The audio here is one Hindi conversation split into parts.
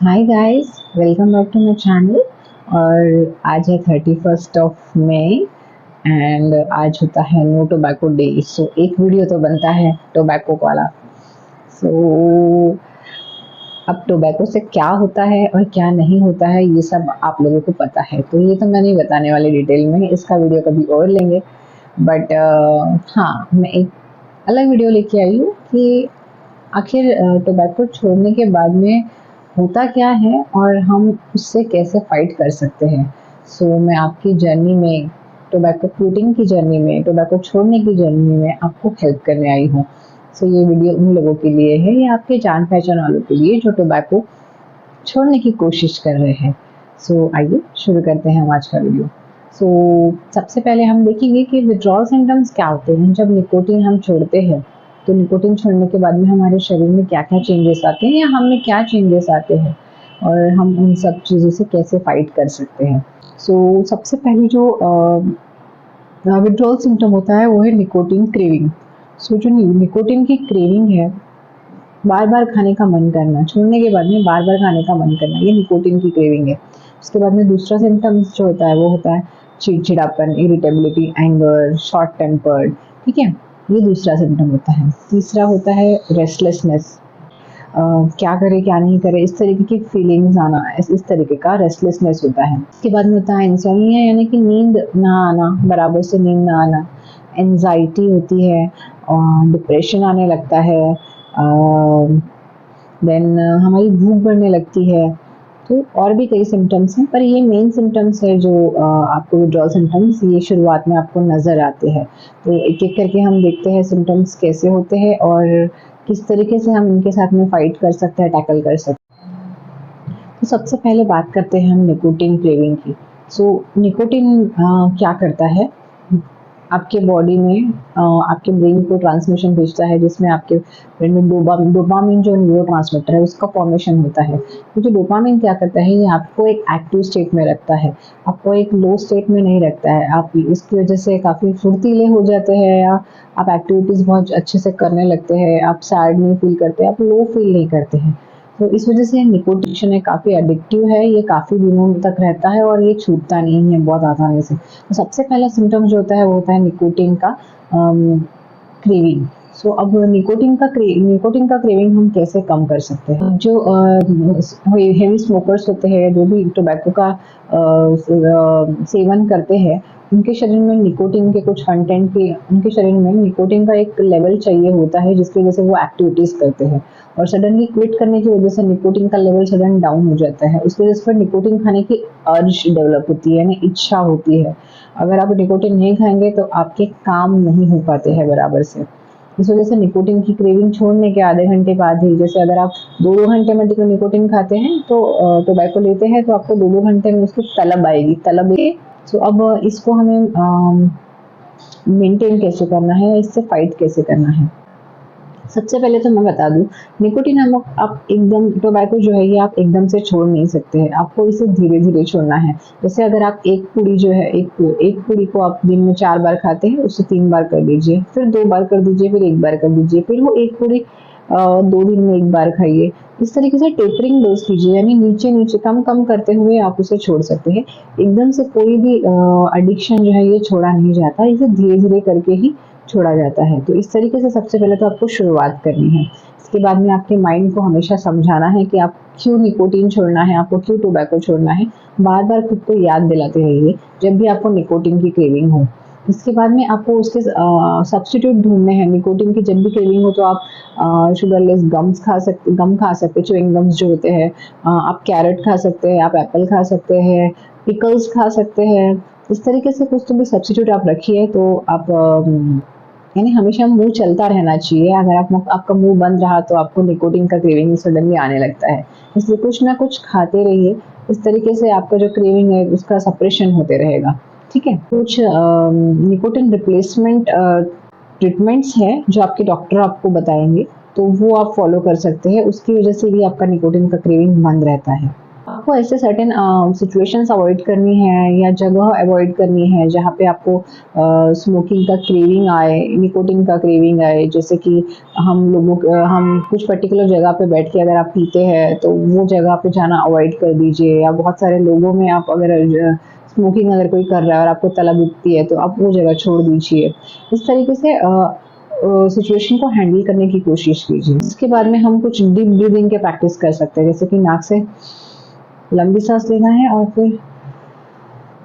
Hi guys, welcome back to my channel. और आज है 31 मई एंड आज होता है नो टोबैको डे। सो एक वीडियो तो बनता है टोबैको वाला। सो अब टोबैको से क्या होता है और क्या नहीं होता है ये सब आप लोगों को पता है, तो ये तो मैं नहीं बताने वाली डिटेल में, इसका वीडियो कभी और लेंगे। बट हाँ, मैं एक अलग वीडियो लेके आई हूँ कि आखिर टोबैको छोड़ने के बाद में होता क्या है और हम उससे कैसे फाइट कर सकते हैं। सो मैं आपकी जर्नी में, टोबैको क्विटिंग की जर्नी में, टोबैको छोड़ने की जर्नी में आपको हेल्प करने आई हूँ। सो ये वीडियो उन लोगों के लिए है, ये आपके जान पहचान वालों के लिए जो टोबैको छोड़ने की कोशिश कर रहे हैं। सो आइए शुरू करते हैं हम आज का वीडियो। सो सबसे पहले हम देखेंगे कि विथड्रॉल सिम्टम्स क्या होते हैं जब निकोटीन हम छोड़ते हैं। तो निकोटीन छोड़ने के बाद में हमारे शरीर में क्या-क्या चेंजेस आते हैं या हम में क्या चेंजेस आते हैं और हम उन सब चीज़ों से कैसे फाइट कर सकते हैं। सो सबसे पहले जो विथड्रॉल सिम्पटम होता है वो है निकोटीन क्रेविंग। सो जो निकोटीन की क्रेविंग है, बार-बार खाने का मन करना, छोड़ने के बाद में बार-बार खाने का मन करना, ये निकोटीन की क्रेविंग है। उसके बाद में दूसरा सिम्पटम्स जो होता है वो होता है चिड़चिड़ापन, इरिटेबिलिटी, एंगर, शॉर्ट टेम्पर्ड, ठीक है? ये दूसरा सिम्पटम होता है। तीसरा होता है रेस्टलेसनेस, क्या करे क्या नहीं करे इस तरीके की फीलिंग्स आना, इस तरीके का रेस्टलेसनेस होता है। उसके बाद में होता है इंसोम्निया, यानी कि नींद ना आना, बराबर से नींद ना आना। एंजाइटी होती है, डिप्रेशन आने लगता है, देन हमारी भूख बढ़ने लगती है। तो और भी कई सिम्टम्स हैं, पर ये मेन सिम्टम्स है जो आपको विथड्रॉल सिम्टम्स ये शुरुआत में आपको नज़र आते हैं। तो एक-एक करके हम देखते हैं सिम्टम्स कैसे होते हैं और किस तरीके से हम इनके साथ में फ़ाइट कर सकते हैं, टैकल कर सकते हैं। तो सबसे पहले बात करते हैं हम निकोटीन क्रेविंग की। सो निकोटीन क्या करता है, आपके बॉडी में आपके ब्रेन को ट्रांसमिशन भेजता है जिसमें आपके ब्रेन में डोपामिन जो न्यूरोट्रांसमीटर है उसका फॉर्मेशन होता है। तो जो डोपामिन क्या करता है, ये आपको एक एक्टिव स्टेट में रखता है, आपको एक लो स्टेट में नहीं रखता है। आप इसकी वजह से काफ़ी फुर्तीले हो जाते हैं या आप एक्टिविटीज़ बहुत अच्छे से करने लगते हैं, आप सैड नहीं फील करते, आप लो फील नहीं करते हैं। तो इस वजह से निकोटिन है काफ़ी एडिक्टिव है, ये काफ़ी दिनों तक रहता है और ये छूटता नहीं है बहुत आसानी से। तो सबसे पहला सिम्पटम जो होता है वो होता है निकोटीन का क्रेविंग। सो अब निकोटीन का क्रेविंग हम कैसे कम कर सकते हैं। जो हेवी स्मोकर्स होते हैं, जो भी टोबैको का सेवन करते हैं, उनके शरीर में निकोटीन के कुछ कंटेंट के, उनके शरीर में निकोटीन का एक लेवल चाहिए होता है जिसकी वजह से वो एक्टिविटीज़ करते हैं और सडनली क्विट करने की वजह से निकोटीन का लेवल सडन डाउन हो जाता है। उसकी वजह से निकोटीन खाने की अर्ज डेवलप होती है, यानी इच्छा होती है। अगर आप निकोटीन नहीं खाएंगे तो आपके काम नहीं हो पाते हैं बराबर से। इस वजह से निकोटीन की क्रेविंग छोड़ने के आधे घंटे बाद ही, जैसे अगर आप 2-2 घंटे में निकोटीन खाते हैं तो टोबैको लेते हैं तो आपको 2-2 घंटे में उसकी तलब आएगी। तो अब इसको हमें मेंटेन कैसे करना है, इससे फाइट कैसे करना है। सबसे पहले तो मैं बता दूं, निकोटीन नामक आप एकदम टोबैको जो है ये आप एकदम से छोड़ नहीं सकते हैं, आपको इसे धीरे धीरे छोड़ना है। जैसे अगर आप एक पुड़ी जो है, एक पुड़ी को आप दिन में 4 बार खाते हैं, उससे 3 बार कर दीजिए, फिर 2 बार कर दीजिए, फिर 1 बार कर दीजिए, फिर वो एक पुड़ी 2 दिन में 1 बार खाइए। इस तरीके से टेपरिंग डोज कीजिए, यानी नीचे नीचे कम कम करते हुए आप उसे छोड़ सकते हैं। एकदम से कोई भी एडिक्शन जो है ये छोड़ा नहीं जाता, इसे धीरे धीरे करके ही छोड़ा जाता है। तो इस तरीके से सबसे पहले तो आपको शुरुआत करनी है। इसके बाद में आपके माइंड को हमेशा समझाना है कि आप क्यों निकोटीन छोड़ना है, आपको क्यों टोबैको छोड़ना है। बार बार खुद को याद दिलाते रहिए जब भी आपको निकोटीन की क्रेविंग हो। इसके बाद में आपको उसके सब्स्टिट्यूट ढूंढने हैं। निकोटीन की जब भी क्रेविंग हो तो आप शुगरलेस गम खा सकते, च्युइंग गम्स जो होते हैं, आप कैरेट खा सकते हैं, आप एप्पल खा सकते हैं, पिकल्स खा सकते हैं। इस तरीके से कुछ तो भी सब्स्टिट्यूट आप रखिए तो आप यानी हमेशा मुंह चलता रहना चाहिए। अगर आपका मुंह बंद रहा तो आपको निकोटीन का क्रेविंग सडनली आने लगता है, इसलिए कुछ ना कुछ खाते रहिए। इस तरीके से आपका जो क्रेविंग है उसका सप्रेशन होते रहेगा, ठीक है। कुछ निकोटीन रिप्लेसमेंट ट्रीटमेंट्स हैं जो आपके डॉक्टर आपको बताएंगे, तो वो आप फॉलो कर सकते हैं, उसकी वजह से भी आपका निकोटीन का क्रेविंग बंद रहता है। आपको ऐसे सर्टेन सिचुएशंस अवॉइड करनी है या जगह अवॉइड करनी है जहाँ पे आपको स्मोकिंग का क्रेविंग आए, निकोटिन का क्रेविंग आए। जैसे कि हम कुछ पर्टिकुलर जगह पे बैठ के अगर आप पीते हैं तो वो जगह पे जाना अवॉइड कर दीजिए, या बहुत सारे लोगों में आप अगर स्मोकिंग अगर कोई कर रहा है और आपको तलब उठती है तो आप वो जगह छोड़ दीजिए। इस तरीके से सिचुएशन को हैंडल करने की कोशिश कीजिए। इसके बाद में हम कुछ डीप ब्रीदिंग के प्रैक्टिस कर सकते हैं, जैसे कि नाक से लंबी सांस लेना है और फिर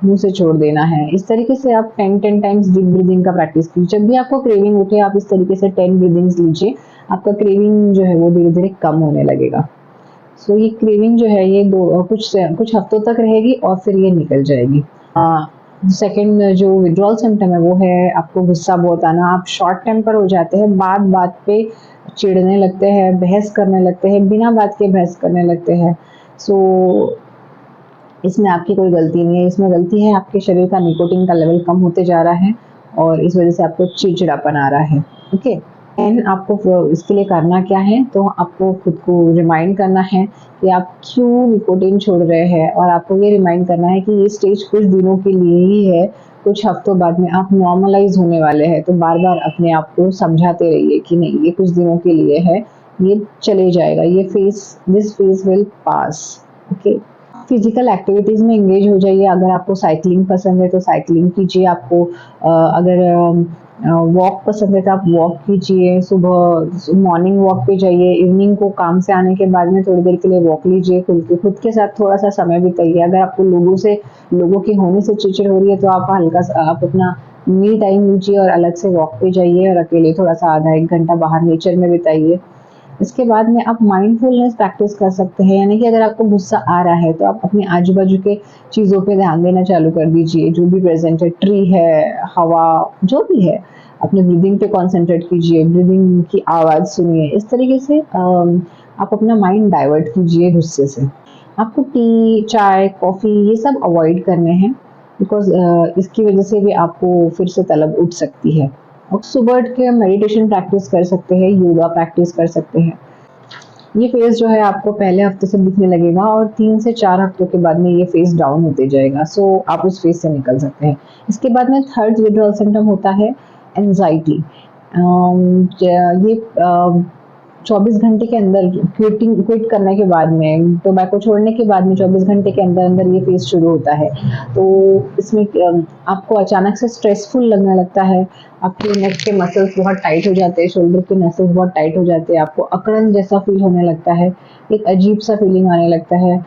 मुंह से छोड़ देना है। इस तरीके से आप 10 टाइम्स डीप ब्रीदिंग का प्रैक्टिस कीजिए। जब भी आपको क्रेविंग उठे आप इस तरीके से 10 ब्रीदिंग्स लीजिए, आपका क्रेविंग जो है वो धीरे धीरे कम होने लगेगा। सो ये क्रेविंग जो है ये कुछ हफ्तों तक रहेगी और फिर ये निकल जाएगी। सेकंड जो विड्रॉल सिम्टम है वो है आपको गुस्सा बहुत आना। आप शॉर्ट टेम्पर हो जाते हैं, बात बात पे चिढ़ने लगते हैं, बहस करने लगते हैं, बिना बात के बहस करने लगते हैं। सो इसमें आपकी कोई गलती नहीं है, इसमें गलती है आपके शरीर का निकोटीन का लेवल कम होते जा रहा है और इस वजह से आपको चिड़चिड़ापन आ रहा है। ओके, एंड आपको इसके लिए करना क्या है, तो आपको खुद को रिमाइंड करना है कि आप क्यों निकोटीन छोड़ रहे हैं, और आपको ये रिमाइंड करना है कि ये स्टेज कुछ दिनों के लिए ही है, कुछ हफ्तों बाद में आप नॉर्मलाइज होने वाले हैं। तो बार बार अपने आप को समझाते रहिए कि नहीं, ये कुछ दिनों के लिए है, ये चले जाएगा, this phase will pass. Okay, physical activities में एंगेज हो जाइए। अगर आपको साइकिलिंग पसंद है तो साइकिलिंग कीजिए, आपको अगर वॉक पसंद है तो आप वॉक कीजिए। सुबह मॉर्निंग वॉक पे जाइए, इवनिंग को काम से आने के बाद में थोड़ी देर के लिए वॉक लीजिए, खुद के साथ थोड़ा सा समय बिताइए। अगर आपको लोगों के होने से चिड़चिड़ हो रही है तो आप अपना मी टाइम लीजिए और अलग से वॉक पे जाइए और अकेले थोड़ा सा आधा 1 घंटा बाहर नेचर में बिताइए। इसके बाद में आप माइंडफुलनेस प्रैक्टिस कर सकते हैं, यानी कि अगर आपको गुस्सा आ रहा है तो आप अपने आजू बाजू के चीज़ों पे ध्यान देना चालू कर दीजिए, जो भी प्रेजेंट है, ट्री है, हवा, जो भी है। अपने ब्रीदिंग पे कॉन्सेंट्रेट कीजिए, ब्रीदिंग की आवाज़ सुनिए। इस तरीके से आप अपना माइंड डाइवर्ट कीजिए गुस्से से। आपको टी, चाय, कॉफ़ी ये सब अवॉइड करने हैं, बिकॉज इसकी वजह से भी आपको फिर से तलब उठ सकती है। और सुबह उठ के मेडिटेशन प्रैक्टिस कर सकते हैं, योगा प्रैक्टिस कर सकते हैं। ये फेज़ जो है आपको पहले हफ्ते से दिखने लगेगा और 3 से 4 हफ्तों के बाद में ये फेज़ डाउन होते जाएगा। सो आप उस फेज़ से निकल सकते हैं। इसके बाद में थर्ड विड्रॉल सिम्पटम होता है एंजाइटी। ये 24 घंटे के अंदर क्विट करने के बाद में, टोबैको छोड़ने के बाद में 24 घंटे के अंदर अंदर ये फेज़ शुरू होता है। तो इसमें आपको अचानक से स्ट्रेसफुल लगने लगता है, आपके नेक के मसल्स बहुत टाइट हो जाते हैं, शोल्डर के मसल्स बहुत टाइट हो जाते हैं, आपको अकड़न जैसा फील होने लगता है, एक अजीब सा फीलिंग आने लगता है।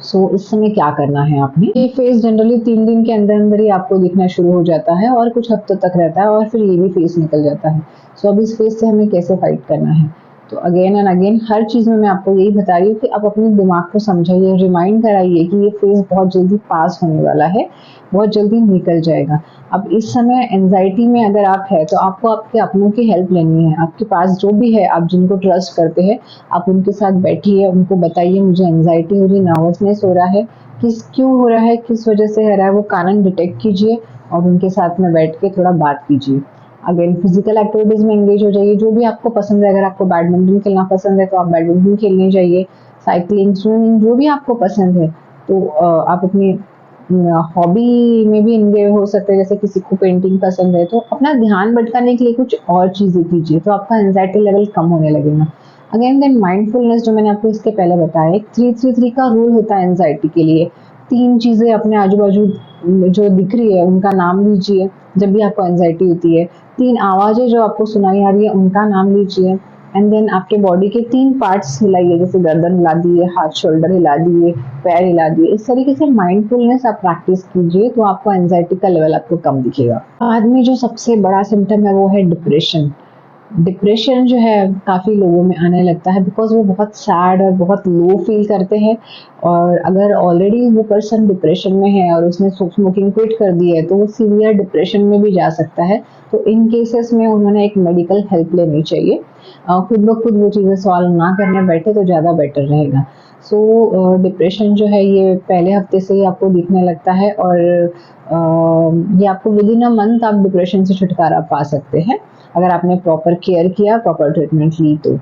सो इस समय क्या करना है आपने, ये फेज़ जनरली 3 दिन के अंदर अंदर ही आपको दिखना शुरू हो जाता है और कुछ हफ्तों तक रहता है और फिर ये भी फेज़ निकल जाता है। सो अब इस फेज़ से हमें कैसे फाइट करना है, तो अगेन एंड अगेन हर चीज़ में मैं आपको यही बता रही हूँ कि आप अपने दिमाग को समझाइए, रिमाइंड कराइए कि ये फेज़ बहुत जल्दी पास होने वाला है, बहुत जल्दी निकल जाएगा। अब इस समय एंजाइटी में अगर आप है तो आपको आपके अपनों की हेल्प लेनी है। आपके पास जो भी है, आप जिनको ट्रस्ट करते हैं, आप उनके साथ बैठिए, उनको बताइए मुझे एंजाइटी हो रही, नर्वसनेस हो रहा है, क्यों हो रहा है, किस वजह से हो रहा है, वो कारण डिटेक्ट कीजिए और उनके साथ में बैठ के थोड़ा बात कीजिए। अगेन फिजिकल एक्टिविटीज में एंगेज हो जाइए, जो भी आपको पसंद है। अगर आपको बैडमिंटन खेलना पसंद है तो आप बैडमिंटन खेलने जाइए, साइकिलिंग, स्विमिंग, जो भी आपको पसंद है। तो आप अपनी हॉबी में भी एंगेज हो सकते हैं। जैसे किसी को पेंटिंग पसंद है तो अपना ध्यान भटकाने के लिए कुछ और चीज़ें कीजिए, तो आपका एंजाइटी लेवल कम होने लगेगा। अगेन देन माइंडफुलनेस, जो मैंने आपको इसके पहले बताया, एक 3-3-3 का रूल होता है एंजाइटी के लिए। 3 चीज़ें अपने आजू बाजू जो दिख रही है उनका नाम लीजिए जब भी आपको एंजाइटी होती है। 3 आवाज़ें जो आपको सुनाई आ रही है उनका नाम लीजिए, एंड देन आपके बॉडी के 3 पार्ट्स हिलाइए, जैसे गर्दन हिला दिए, हाथ शोल्डर हिला दिए, पैर हिला दिए। इस तरीके से माइंडफुलनेस आप प्रैक्टिस कीजिए तो आपको एंजाइटी का लेवल आपको कम दिखेगा। बाद में जो सबसे बड़ा सिम्टम है वो है डिप्रेशन। डिप्रेशन जो है काफ़ी लोगों में आने लगता है बिकॉज वो बहुत सैड और बहुत लो फील करते हैं, और अगर ऑलरेडी वो पर्सन डिप्रेशन में है और उसने स्मोकिंग क्विट कर दी है तो वो सीवियर डिप्रेशन में भी जा सकता है। तो इन केसेस में उन्होंने एक मेडिकल हेल्प लेनी चाहिए। खुद ब खुद वो चीज़ें सॉल्व ना करने बैठे तो ज़्यादा बेटर रहेगा। सो डिप्रेशन जो है ये पहले हफ्ते से ही आपको दिखने लगता है और ये आपको विद इन अ मंथ आप डिप्रेशन से छुटकारा पा सकते हैं अगर आपने प्रॉपर केयर किया, प्रॉपर ट्रीटमेंट ली तो।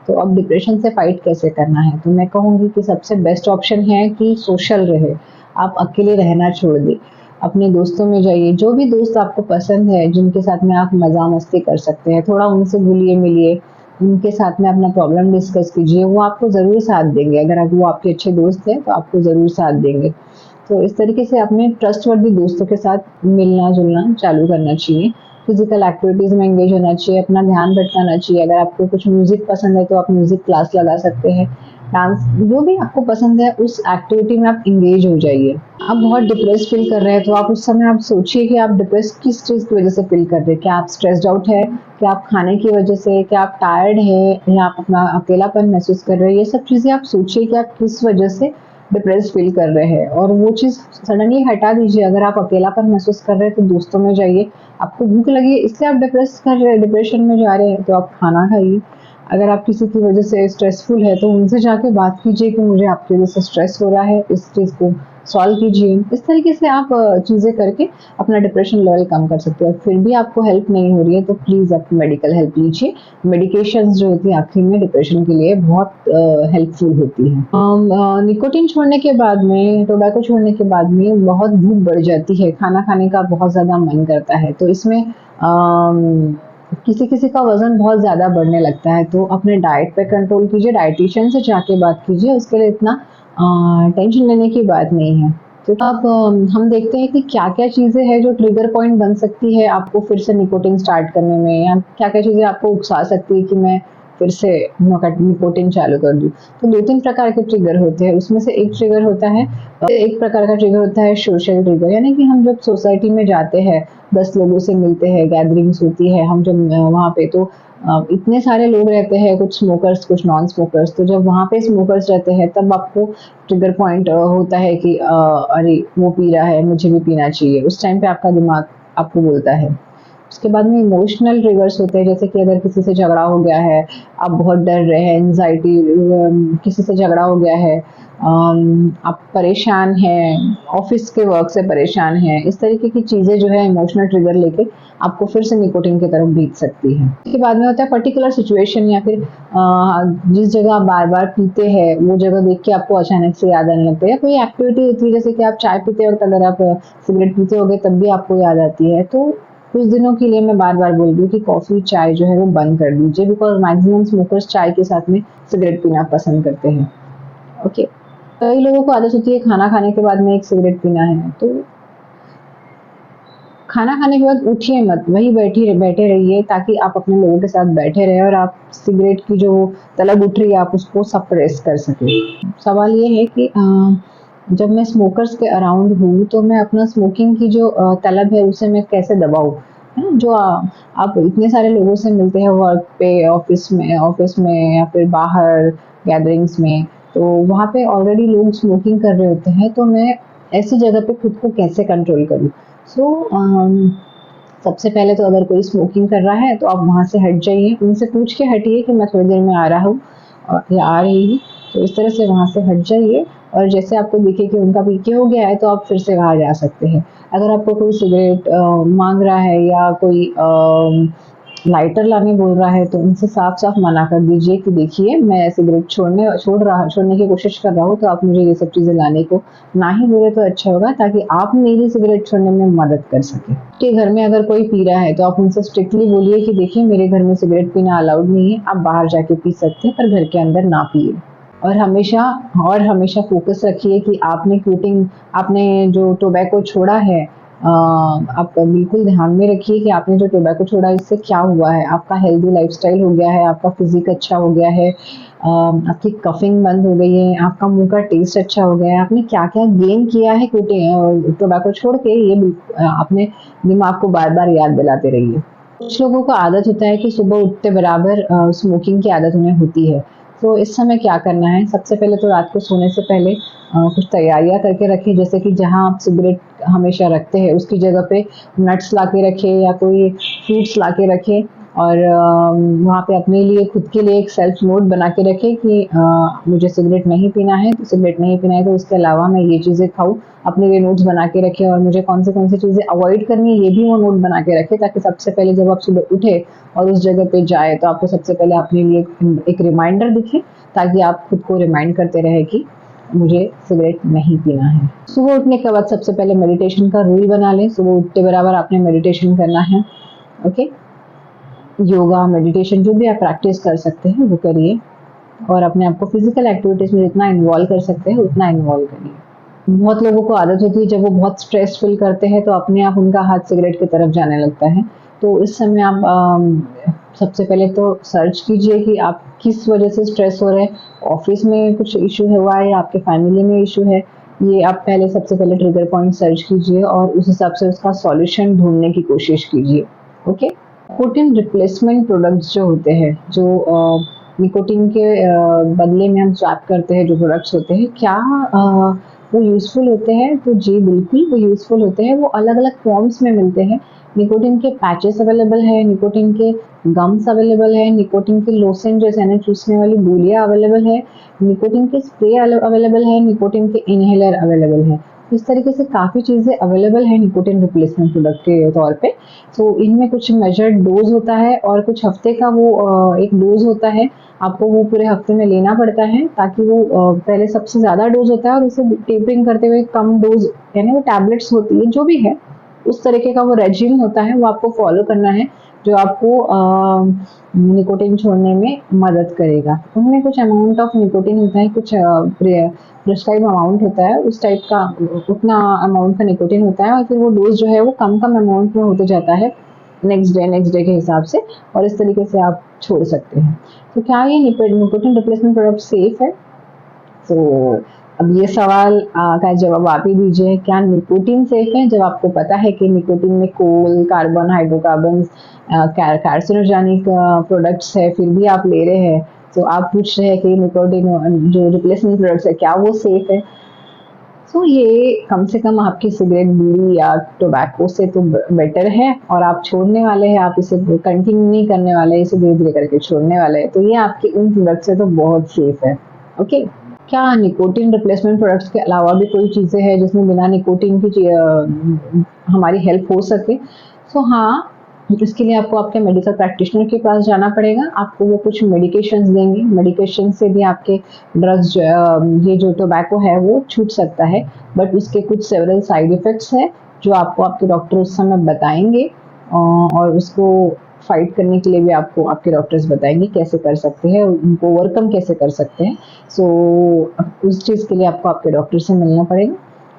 तो अब डिप्रेशन से फाइट कैसे करना है, तो मैं कहूँगी कि सबसे बेस्ट ऑप्शन है कि सोशल रहे, आप अकेले रहना छोड़ दें, अपने दोस्तों में जाइए, जो भी दोस्त आपको पसंद है, जिनके साथ में आप मज़ा मस्ती कर सकते हैं, थोड़ा उनसे घुलिए मिलिए, उनके साथ में अपना प्रॉब्लम डिस्कस कीजिए, वो आपको ज़रूर साथ देंगे। अगर वो आपके अच्छे दोस्त हैं तो आपको ज़रूर साथ देंगे। तो इस तरीके से अपने ट्रस्टवर्दी दोस्तों के साथ मिलना जुलना चालू करना चाहिए। फिजिकल एक्टिविटीज़ में एंगेज होना चाहिए, अपना ध्यान भटकाना चाहिए। अगर आपको कुछ म्यूज़िक पसंद है तो आप म्यूज़िक क्लास लगा सकते हैं। डांस, जो भी आपको पसंद है उस एक्टिविटी में आप एंगेज हो जाइए। आप बहुत डिप्रेस फील कर रहे हैं तो आप उस समय आप सोचिए कि आप डिप्रेस किस चीज़ की वजह से फील कर रहे हैं। क्या आप स्ट्रेस्ड आउट है, क्या आप खाने की वजह से, क्या आप टायर्ड है, या आप अपना अकेलापन महसूस कर रहे हैं। ये सब चीज़ें आप सोचिए कि आप किस वजह से डिप्रेस फील कर रहे हैं और वो चीज़ सडनली हटा दीजिए। अगर आप अकेलापन महसूस कर रहे हैं तो दोस्तों में जाइए। आपको भूख लगी है इसलिए आप डिप्रेशन में जा रहे हैं तो आप खाना खाइए। अगर आप किसी की वजह से स्ट्रेसफुल है तो उनसे जाके बात कीजिए कि मुझे आपकी वजह से स्ट्रेस हो रहा है, इस चीज़ को सॉल्व कीजिए। इस तरीके से आप चीज़ें करके अपना डिप्रेशन लेवल कम कर सकते हो। फिर भी आपको हेल्प नहीं हो रही है तो प्लीज़ आप मेडिकल हेल्प लीजिए। मेडिकेशंस जो होती है आखिर में डिप्रेशन के लिए बहुत हेल्पफुल होती हैं। निकोटीन छोड़ने के बाद में, टोबैको छोड़ने के बाद में बहुत भूख बढ़ जाती है, खाना खाने का बहुत ज़्यादा मन करता है। तो इसमें किसी-किसी का वज़न बहुत ज़्यादा बढ़ने लगता है, तो अपने डाइट पे कंट्रोल कीजिए, डायटीशियन से जाके बात कीजिए, उसके लिए इतना टेंशन लेने की बात नहीं है। तो अब हम देखते हैं कि क्या-क्या चीज़ें हैं जो ट्रिगर पॉइंट बन सकती है आपको फिर से निकोटीन स्टार्ट करने में, या क्या-क्या चीज़ें आपको उकसा सकती है कि मैं फिर से निकोटीन चालू कर दूँ। तो 2-3 प्रकार के ट्रिगर होते हैं, उसमें से एक प्रकार का ट्रिगर होता है सोशल ट्रिगर, यानी कि हम जब सोसाइटी में जाते हैं, 10 लोगों से मिलते हैं, गैदरिंग्स होती है, हम जब वहाँ पे तो इतने सारे लोग रहते हैं, कुछ स्मोकर्स, कुछ नॉन स्मोकर्स, तो जब वहाँ पे स्मोकर्स रहते हैं तब आपको ट्रिगर पॉइंट होता है कि अरे वो पी रहा है, मुझे भी पीना चाहिए। उस टाइम पे आपका दिमाग आपको बोलता है। उसके बाद में इमोशनल ट्रिगर्स होते हैं, जैसे कि अगर किसी से झगड़ा हो गया है, आप बहुत डर रहे हैं, एंजाइटी, किसी से झगड़ा हो गया है, आप परेशान हैं, ऑफिस के वर्क से परेशान हैं, इस तरीके की चीज़ें जो है इमोशनल ट्रिगर लेके आपको फिर से निकोटीन की तरफ भेज सकती हैं। इसके बाद में होता है पर्टिकुलर सिचुएशन, या फिर जिस जगह आप बार-बार पीते हैं वो जगह देख के आपको अचानक से याद आने लगता है, या कोई एक्टिविटी होती है जैसे कि आप चाय पीते वक़्त अगर आप सिगरेट पीते होंगे तब भी आपको याद आती है। तो कुछ दिनों के लिए मैं बार-बार बोल रही हूँ कि कॉफ़ी, चाय जो है वो बंद कर दीजिए, बिकॉज़ मैक्सिमम स्मोकर्स चाय के साथ में सिगरेट पीना पसंद करते हैं। ओके। कई लोगों को आदत होती है खाना खाने के बाद में एक सिगरेट पीना है, तो खाना खाने के बाद उठिए मत, वहीं बैठे रहिए ताकि आप अपने लोगों के साथ बैठे रहें और आप सिगरेट की जो तलब उठ रही है आप उसको सप्रेस कर सकें। सवाल ये है कि जब मैं स्मोकर्स के अराउंड हूँ तो मैं अपना स्मोकिंग की जो तलब है उसे मैं कैसे दबाऊँ? है ना? जो आप इतने सारे लोगों से मिलते हैं वर्क पे, ऑफ़िस में या फिर बाहर गैदरिंग्स में, तो वहाँ पे ऑलरेडी लोग स्मोकिंग कर रहे होते हैं, तो मैं ऐसी जगह पे खुद को कैसे कंट्रोल करूँ? सो सबसे पहले तो अगर कोई स्मोकिंग कर रहा है तो आप वहाँ से हट जाइए, उनसे पूछ के हटिए कि मैं थोड़ी देर में आ रहा हूँ या आ रही हूँ, तो इस तरह से वहाँ से हट जाइए और जैसे आपको दिखे कि उनका पीके हो गया है तो आप फिर से वहाँ जा सकते हैं। अगर आपको कोई सिगरेट माँग रहा है या कोई लाइटर लाने बोल रहा है तो उनसे साफ-साफ मना कर दीजिए कि देखिए मैं सिगरेट छोड़ने की कोशिश कर रहा हूँ, तो आप मुझे ये सब चीज़ें लाने को ना ही बोले तो अच्छा होगा, ताकि आप मेरी सिगरेट छोड़ने में मदद कर सकें। कि घर में अगर कोई पी रहा है तो आप उनसे स्ट्रिक्टली बोलिए कि देखिए मेरे घर में सिगरेट पीना अलाउड नहीं है, आप बाहर जाके पी सकते हैं पर घर के अंदर ना पिए। और हमेशा फ़ोकस रखिए कि आपने जो टोबैको छोड़ा है, आप बिल्कुल ध्यान में रखिए कि आपने जो टोबैको छोड़ा इससे क्या हुआ है। आपका हेल्दी लाइफ़स्टाइल हो गया है, आपका फ़िज़िक अच्छा हो गया है, आपकी कफ़िंग बंद हो गई है, आपका मुँह का टेस्ट अच्छा हो गया है। आपने क्या-क्या गेन किया है टोबैको छोड़ के, ये अपने दिमाग को बार-बार याद दिलाते रहिए। कुछ लोगों को आदत होता है कि सुबह उठते बराबर स्मोकिंग की आदत उन्हें होती है। तो इस समय क्या करना है, सबसे पहले तो रात को सोने से पहले कुछ तैयारियाँ करके रखें, जैसे कि जहाँ आप सिगरेट हमेशा रखते हैं उसकी जगह पे नट्स ला के रखें या कोई फ्रूट्स ला के रखें और वहाँ पे अपने लिए खुद के लिए एक सेल्फ नोट बना के रखें कि मुझे सिगरेट नहीं पीना है, तो सिगरेट नहीं पीना है तो उसके अलावा मैं ये चीज़ें खाऊँ, अपने लिए नोट्स बना के रखें। और मुझे कौन से चीज़ें अवॉइड करनी है ये भी वो नोट बना के रखें, ताकि सबसे पहले जब आप सुबह उठे और उस जगह पे जाए तो आपको सबसे पहले अपने लिए एक रिमाइंडर दिखे, ताकि आप खुद को रिमाइंड करते रहे कि मुझे सिगरेट नहीं पीना है। सुबह उठने के बाद सबसे पहले मेडिटेशन का रूल बना लें। सुबह उठते बराबर आपने मेडिटेशन करना है। ओके, योगा, मेडिटेशन जो भी आप प्रैक्टिस कर सकते हैं वो करिए, और अपने आप को फिजिकल एक्टिविटीज में जितना इन्वॉल्व कर सकते हैं उतना इन्वॉल्व करिए। बहुत लोगों को आदत होती है जब वो बहुत स्ट्रेस फील करते हैं तो अपने आप उनका हाथ सिगरेट की तरफ जाने लगता है। तो इस समय आप सबसे पहले तो सर्च कीजिए कि आप किस वजह से स्ट्रेस हो रहे हैं। ऑफिस में कुछ इशू हुआ है या आपके फैमिली में इशू है, ये आप पहले सबसे पहले ट्रिगर पॉइंट सर्च कीजिए और उस हिसाब से उसका सॉल्यूशन ढूंढने की कोशिश कीजिए। ओके, निकोटिन रिप्लेसमेंट प्रोडक्ट्स जो होते हैं, जो निकोटिन के बदले में हम स्वैप करते हैं, जो प्रोडक्ट्स होते हैं, क्या वो यूज़फुल होते हैं? तो जी बिल्कुल वो यूज़फुल होते हैं। वो अलग अलग फॉर्म्स में मिलते हैं। निकोटिन के पैचेस अवेलेबल है, निकोटिन के गम्स अवेलेबल है, निकोटिन के लोशन जैसे यानी चूसने वाली गोलियां अवेलेबल है, निकोटिन के स्प्रे अवेलेबल है, निकोटिन के इनहेलर अवेलेबल है। इस तरीके से काफ़ी चीज़ें अवेलेबल है निकोटिन रिप्लेसमेंट प्रोडक्ट के तौर पे। तो इनमें कुछ मेजर्ड डोज होता है और कुछ हफ्ते का वो एक डोज होता है। आपको वो पूरे हफ्ते में लेना पड़ता है, ताकि वो पहले सबसे ज़्यादा डोज होता है और उसे टेपरिंग करते हुए कम डोज, यानी वो टैबलेट्स होती है जो भी है उस तरीके का वो रेजिम होता है, वो आपको फॉलो करना है, जो आपको निकोटिन छोड़ने में मदद करेगा। उनमें कुछ अमाउंट ऑफ निकोटिन होता है, कुछ प्रिस्क्राइब अमाउंट होता है, उस टाइप का उतना अमाउंट का निकोटिन होता है, और फिर वो डोज जो है वो कम कम अमाउंट में होते जाता है नेक्स्ट डे के हिसाब से, और इस तरीके से आप छोड़ सकते हैं। तो क्या ये निकोटिन रिप्लेसमेंट प्रोडक्ट सेफ है? तो अब ये सवाल का जवाब आप ही दीजिए, क्या निकोटिन सेफ है? जब आपको पता है कि निकोटिन में कोल, कार्बन, हाइड्रोकार्बन्स, कार्सिनोजेनिक प्रोडक्ट्स है, फिर भी आप ले रहे हैं, तो आप पूछ रहे हैं कि निकोटिन जो रिप्लेसमेंट प्रोडक्ट्स है क्या वो सेफ है? तो ये कम से कम आपकी सिगरेट, बीड़ी या टोबैको से तो बेटर है, और आप छोड़ने वाले हैं, आप इसे कंटिन्यू नहीं करने वाले, इसे धीरे धीरे करके छोड़ने वाले हैं, तो ये आपके इन प्रोडक्ट से तो बहुत सेफ है। ओके, क्या निकोटिन रिप्लेसमेंट प्रोडक्ट्स के अलावा भी कोई चीज़ें हैं जिसमें बिना निकोटिन की हमारी हेल्प हो सके? तो हाँ, इसके लिए आपको आपके मेडिकल प्रैक्टिशनर के पास जाना पड़ेगा। आपको वो कुछ मेडिकेशंस देंगे, मेडिकेशन से भी आपके ड्रग्स ये जो टोबैको है वो छूट सकता है, बट उसके कुछ सेवरल साइड इफ़ेक्ट्स हैं जो आपको आपके डॉक्टर उस समय बताएंगे, और उसको फाइट करने के लिए भी आपको आपके डॉक्टर्स बताएंगे कैसे कर सकते हैं, उनको ओवरकम कैसे कर सकते हैं। सो उस चीज़ के लिए आपको आपके डॉक्टर से मिलना पड़ेगा।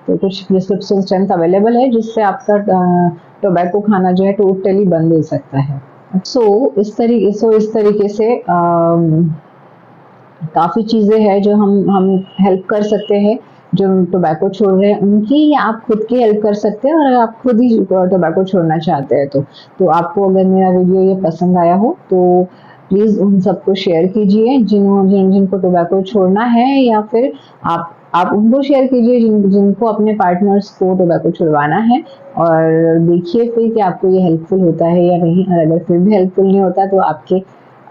तो कुछ प्रिस्क्रिप्शन स्ट्रेंथ अवेलेबल है जिससे आपका टोबैको खाना जो है टोटली बंद हो सकता है। इस तरीके से काफ़ी चीज़ें हैं जो हम हेल्प कर सकते हैं, जो टोबैको छोड़ रहे हैं उनकी, या आप खुद की हेल्प कर सकते हैं। और अगर आप खुद ही टोबैको छोड़ना चाहते हैं तो आपको अगर मेरा वीडियो ये पसंद आया हो तो प्लीज़ उन सबको शेयर कीजिए जिनको टोबैको छोड़ना है, या फिर आप उनको शेयर कीजिए जिनको अपने पार्टनर्स को टोबैको छुड़वाना है, और देखिए फिर कि आपको ये हेल्पफुल होता है या नहीं। और अगर फिर भी हेल्पफुल नहीं होता तो आपके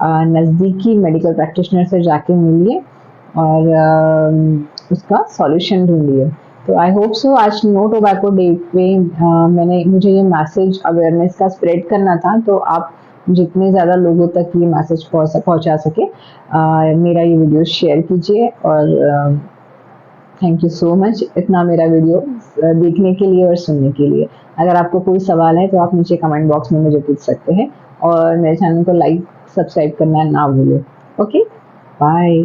नज़दीकी मेडिकल प्रैक्टिशनर से जाके मिलिए और उसका सॉल्यूशन ढूंढिए। तो आई होप सो आज नो टोबैको डे पे मुझे ये मैसेज अवेयरनेस का स्प्रेड करना था, तो आप जितने ज़्यादा लोगों तक ये मैसेज पहुंचा सके मेरा ये वीडियो शेयर कीजिए। और थैंक यू सो मच इतना मेरा वीडियो देखने के लिए और सुनने के लिए। अगर आपको कोई सवाल है तो आप नीचे कमेंट बॉक्स में मुझे पूछ सकते हैं, और मेरे चैनल को लाइक सब्सक्राइब करना ना भूलें। Okay, bye.